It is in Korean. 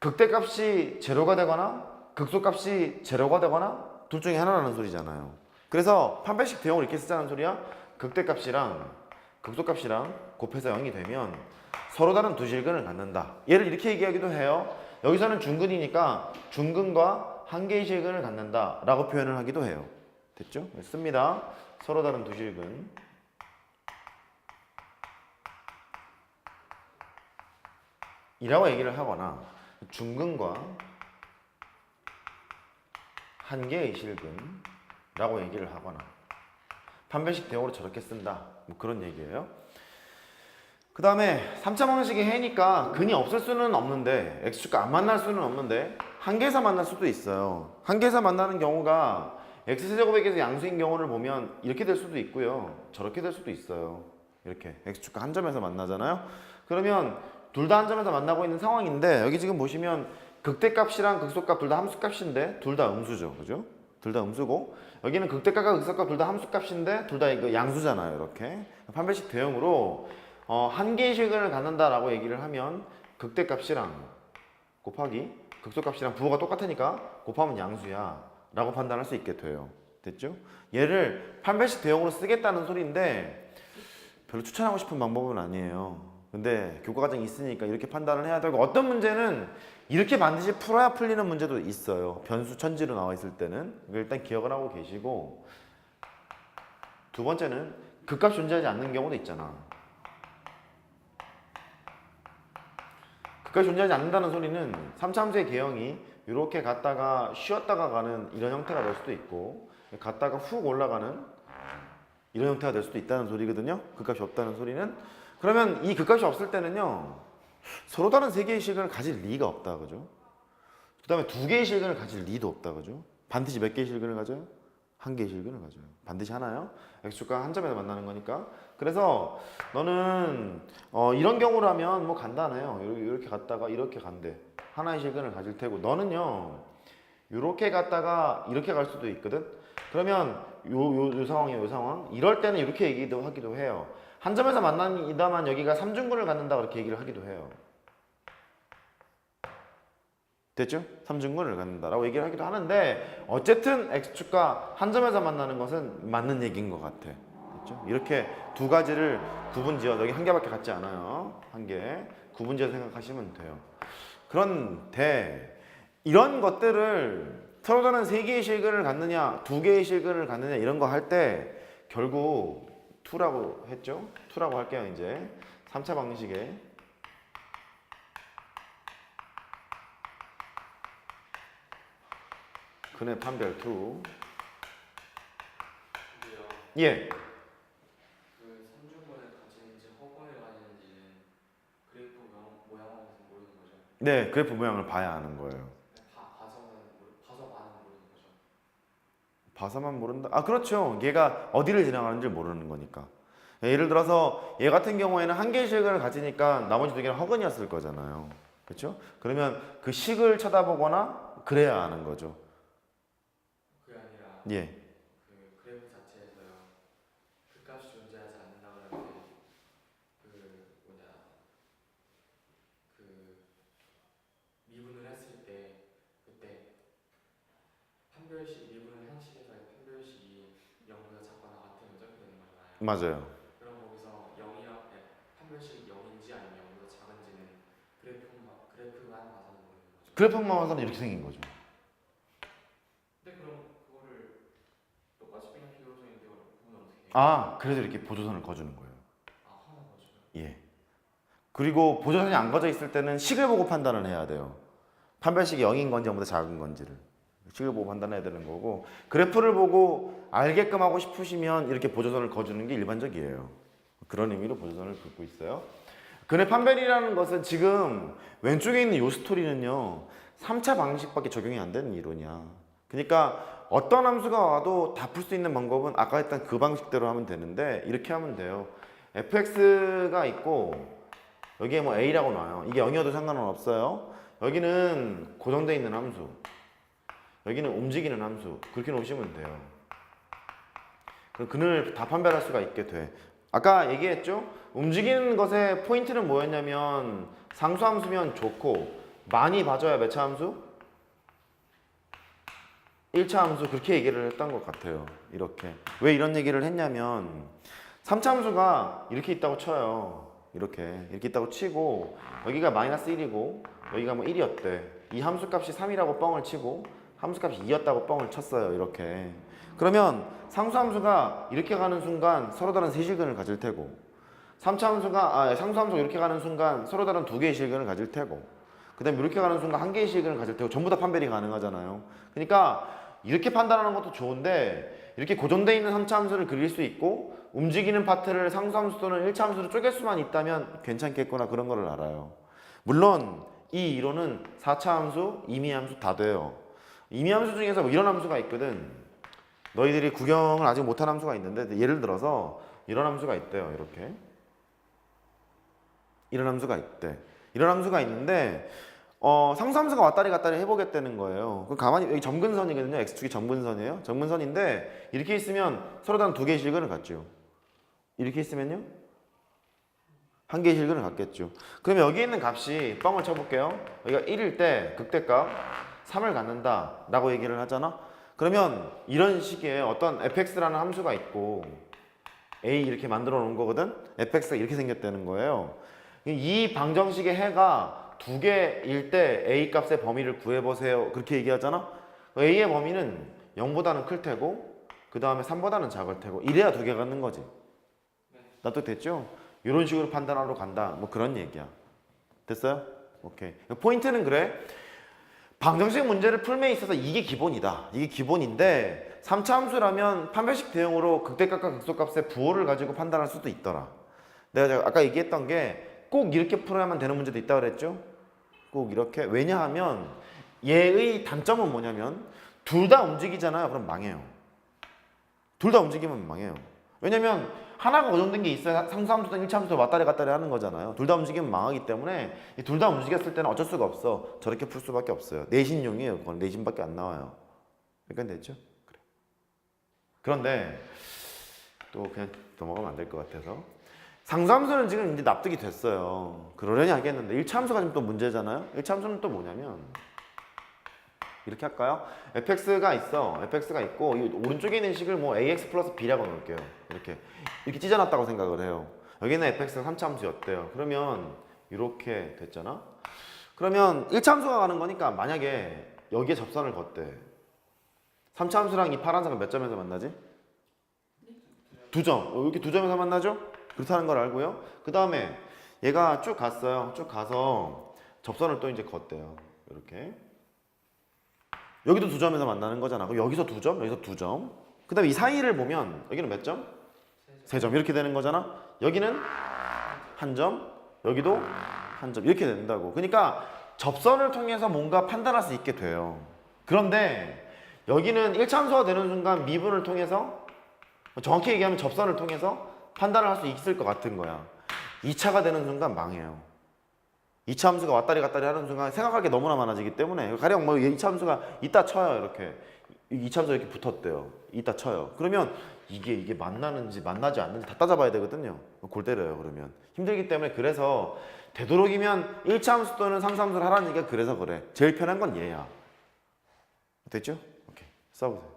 극대값이 제로가 되거나 극소값이 제로가 되거나 둘 중에 하나라는 소리잖아요. 그래서 판별식 대용을 이렇게 쓰자는 소리야. 극대값이랑 극소값이랑 곱해서 0이 되면 서로 다른 두 실근을 갖는다. 얘를 이렇게 얘기하기도 해요. 여기서는 중근이니까 중근과 한 개의 실근을 갖는다 라고 표현을 하기도 해요. 됐죠? 씁니다. 서로 다른 두 실근. 이라고 얘기를 하거나 중근과 한 개의 실근라고 얘기를 하거나 판별식 대용으로 저렇게 쓴다. 뭐 그런 얘기예요. 그 다음에 3차 방식의 해니까 근이 없을 수는 없는데 x축과 안 만날 수는 없는데 한 개에서 만날 수도 있어요. 한 개에서 만나는 경우가 x제곱에게서 양수인 경우를 보면 이렇게 될 수도 있고요. 저렇게 될 수도 있어요. 이렇게 x축과 한 점에서 만나잖아요. 그러면 둘 다 한 점에서 만나고 있는 상황인데 여기 지금 보시면 극대값이랑 극소값 둘 다 함수값인데 둘 다 음수죠. 그죠? 둘 다 음수고 여기는 극대값과 극소값 둘 다 함수값인데 둘 다 이거 양수잖아요. 이렇게 판별식 대용으로 한 개의 실근을 갖는다라고 얘기를 하면 극대값이랑 곱하기 극소값이랑 부호가 똑같으니까 곱하면 양수야 라고 판단할 수 있게 돼요. 됐죠? 얘를 판별식 대용으로 쓰겠다는 소리인데 별로 추천하고 싶은 방법은 아니에요. 근데 교과과정이 있으니까 이렇게 판단을 해야 되고 어떤 문제는 이렇게 반드시 풀어야 풀리는 문제도 있어요. 변수 천지로 나와 있을 때는 일단 기억을 하고 계시고 두 번째는 극값 존재하지 않는 경우도 있잖아. 극값이 존재하지 않는다는 소리는 3차 함수의 개형이 이렇게 갔다가 쉬었다가 가는 이런 형태가 될 수도 있고 갔다가 훅 올라가는 이런 형태가 될 수도 있다는 소리거든요. 극값이 없다는 소리는. 그러면 이 극값이 없을 때는요 서로 다른 세 개의 실근을 가질 리가 없다. 그죠? 그 다음에 두 개의 실근을 가질 리도 없다. 그죠? 반드시 몇 개의 실근을 가져요? 한 개의 실근을 가져요. 반드시 하나요? x축과 한 점에서 만나는 거니까. 그래서 너는 이런 경우라면 뭐 간단해요. 이렇게 갔다가 이렇게 간대. 하나의 실근을 가질 테고 너는요 이렇게 갔다가 이렇게 갈 수도 있거든. 그러면 요 상황이에요. 요 상황. 이럴 때는 이렇게 얘기도 하기도 해요. 한 점에서 만나다만 여기가 삼중근을 갖는다 그렇게 얘기를 하기도 해요. 됐죠? 삼중근을 갖는다라고 얘기를 하기도 하는데 어쨌든 x축과 한 점에서 만나는 것은 맞는 얘기인 것 같아. 됐죠? 이렇게 두 가지를 구분지어 여기 한 개밖에 같지 않아요. 한 개 구분지어 생각하시면 돼요. 그런데 이런 것들을 서로 다른 세 개의 실근을 갖느냐 두 개의 실근을 갖느냐 이런 거 할 때 결국 2라고 했죠? 2라고 할게요. 이제 3차 방식에 근의 판별 2. 예. 그 삼중근을 가지는지 허공을 가지는지는 그래프 모양으로서 모르는 거죠. 네, 그래프 모양을 봐야 아는 거예요. 봐서만 모르는 거죠. 봐서만 모른다? 아, 그렇죠. 얘가 어디를 지나가는지 모르는 거니까. 예를 들어서 얘 같은 경우에는 한 개의 식을 가지니까 나머지 두 개는 허근이었을 거잖아요. 그렇죠? 그러면 그 식을 쳐다보거나 그래야 아는 거죠. 그게 아니라 예. 그 그래프 자체에서요. 극값이 존재하지 않는다 그러면 그 미분을 했을 때 그때 미분을 한 식에서의 판별식이 0보다 작거나 같으면 이렇게 되는 거잖아요. 맞아요. 그럼 거기서 0이랑 판별식이 0인지 아니면 0보다 작은지는 그래프만 봐서는 모르는 거죠. 그래프만 봐서는 이렇게 생긴 거죠. 근데 그럼 그거를 똑같이 그냥 비교로서인데 구분을 어떻게 해요? 아, 그래서 이렇게 보조선을 거주는 거예요. 아, 하나 거죠. 예. 그리고 보조선이 안 거져 있을 때는 식을 보고 판단을 해야 돼요. 판별식이 0인 건지 0보다 작은 건지를. 식을 보고 판단해야 되는 거고 그래프를 보고 알게끔 하고 싶으시면 이렇게 보조선을 거주는 게 일반적이에요. 그런 의미로 보조선을 긋고 있어요. 근의 판별이라는 것은 지금 왼쪽에 있는 이 스토리는요 3차 방식밖에 적용이 안 되는 이론이야. 그러니까 어떤 함수가 와도 다 풀 수 있는 방법은 아까 했던 그 방식대로 하면 되는데 이렇게 하면 돼요. fx가 있고 여기에 뭐 a라고 나와요. 이게 0이어도 상관은 없어요. 여기는 고정되어 있는 함수, 여기는 움직이는 함수, 그렇게 놓으시면 돼요. 그럼 근을 다 판별할 수가 있게 돼. 아까 얘기했죠? 움직이는 것의 포인트는 뭐였냐면 상수함수면 좋고 많이 봐줘야 몇 차 함수? 1차 함수 그렇게 얘기를 했던 것 같아요. 이렇게. 왜 이런 얘기를 했냐면 3차 함수가 이렇게 있다고 쳐요. 이렇게 있다고 치고 여기가 마이너스 1이고 여기가 뭐 1이었대. 이 함수값이 3이라고 뻥을 치고 함수값이 2였다고 뻥을 쳤어요. 이렇게. 그러면 상수함수가 이렇게 가는 순간 서로 다른 세 실근을 가질 테고 상수함수가 이렇게 가는 순간 서로 다른 두 개의 실근을 가질 테고 그 다음에 이렇게 가는 순간 한 개의 실근을 가질 테고 전부 다 판별이 가능하잖아요. 그러니까 이렇게 판단하는 것도 좋은데 이렇게 고정되어 있는 3차 함수를 그릴 수 있고 움직이는 파트를 상수함수 또는 1차 함수로 쪼갤 수만 있다면 괜찮겠구나 그런 거를 알아요. 물론 이 이론은 4차 함수, 임의함수 다 돼요. 임의함수 중에서 뭐 이런 함수가 있거든. 너희들이 구경을 아직 못한 함수가 있는데 예를 들어서 이런 함수가 있대요. 이렇게 이런 함수가 있대. 이런 함수가 있는데 상수함수가 왔다리 갔다리 해보겠다는 거예요. 그럼 가만히 여기 점근선이거든요. x축이 점근선이에요. 점근선인데 이렇게 있으면 서로 다른 두 개의 실근을 갖죠. 이렇게 있으면요 한 개의 실근을 갖겠죠. 그러면 여기 있는 값이 뻥을 쳐볼게요. 여기가 1일 때 극대값 3을 갖는다 라고 얘기를 하잖아. 그러면 이런 식의 어떤 fx라는 함수가 있고 a 이렇게 만들어 놓은 거거든. fx가 이렇게 생겼다는 거예요. 이 방정식의 해가 두 개일 때 a 값의 범위를 구해보세요. 그렇게 얘기하잖아. a의 범위는 0보다는 클 테고 그 다음에 3보다는 작을 테고 이래야 두 개 갖는 거지. 납득됐죠? 이런 식으로 판단하러 간다. 뭐 그런 얘기야. 됐어요? 오케이. 포인트는 그래. 방정식 문제를 풀면 있어서 이게 기본이다. 이게 기본인데 3차 함수라면 판별식 대응으로 극대값과 극소값의 부호를 가지고 판단할 수도 있더라. 내가 아까 얘기했던 게 꼭 이렇게 풀어야만 되는 문제도 있다고 그랬죠? 꼭 이렇게. 왜냐하면 얘의 단점은 뭐냐면 둘 다 움직이잖아요. 그럼 망해요. 둘 다 움직이면 망해요. 왜냐면 하나가 고정된 게 있어야 상수함수든 1차 함수도 왔다리 갔다리 하는 거잖아요. 둘 다 움직이면 망하기 때문에 둘 다 움직였을 때는 어쩔 수가 없어. 저렇게 풀 수밖에 없어요. 내신용이에요. 그건 내신밖에 안 나와요. 그러니까 됐죠? 그래. 그런데 또 그냥 넘어가면 안 될 것 같아서 상수함수는 지금 이제 납득이 됐어요. 그러려니 하겠는데 1차 함수가 지금 또 문제잖아요. 1차 함수는 또 뭐냐면 이렇게 할까요? fx가 있어. fx가 있고 이 오른쪽에 있는 식을 뭐 ax 플러스 b라고 놓을게요. 이렇게 찢어놨다고 생각을 해요. 여기는 fx가 3차 함수였대요. 그러면 이렇게 됐잖아. 그러면 1차 함수가 가는 거니까 만약에 여기에 접선을 걷대. 3차 함수랑 이 파란색은 몇 점에서 만나지? 2점. 이렇게 2점에서 만나죠? 그렇다는 걸 알고요. 그 다음에 얘가 쭉 갔어요. 쭉 가서 접선을 또 이제 걷대요. 이렇게. 여기도 2점에서 만나는 거잖아. 그럼 여기서 2점, 여기서 2점. 그 다음에 이 사이를 보면 여기는 몇 점? 3점. 이렇게 되는 거잖아. 여기는 1점, 여기도 1점. 이렇게 된다고. 그러니까 접선을 통해서 뭔가 판단할 수 있게 돼요. 그런데 여기는 1차 함수가 되는 순간 미분을 통해서 정확히 얘기하면 접선을 통해서 판단을 할 수 있을 것 같은 거야. 2차가 되는 순간 망해요. 2차 함수가 왔다리 갔다리 하는 순간 생각할 게 너무나 많아지기 때문에 가령 뭐 2차 함수가 이따 쳐요. 이렇게 2차 함수가 이렇게 붙었대요. 이따 쳐요. 그러면 이게 만나는지 만나지 않는지 다 따져봐야 되거든요. 골 때려요. 그러면 힘들기 때문에 그래서 되도록이면 1차 함수 또는 상수 함수를 하라는 얘기가 그래서 그래. 제일 편한 건 얘야. 됐죠? 오케이. 써보세요.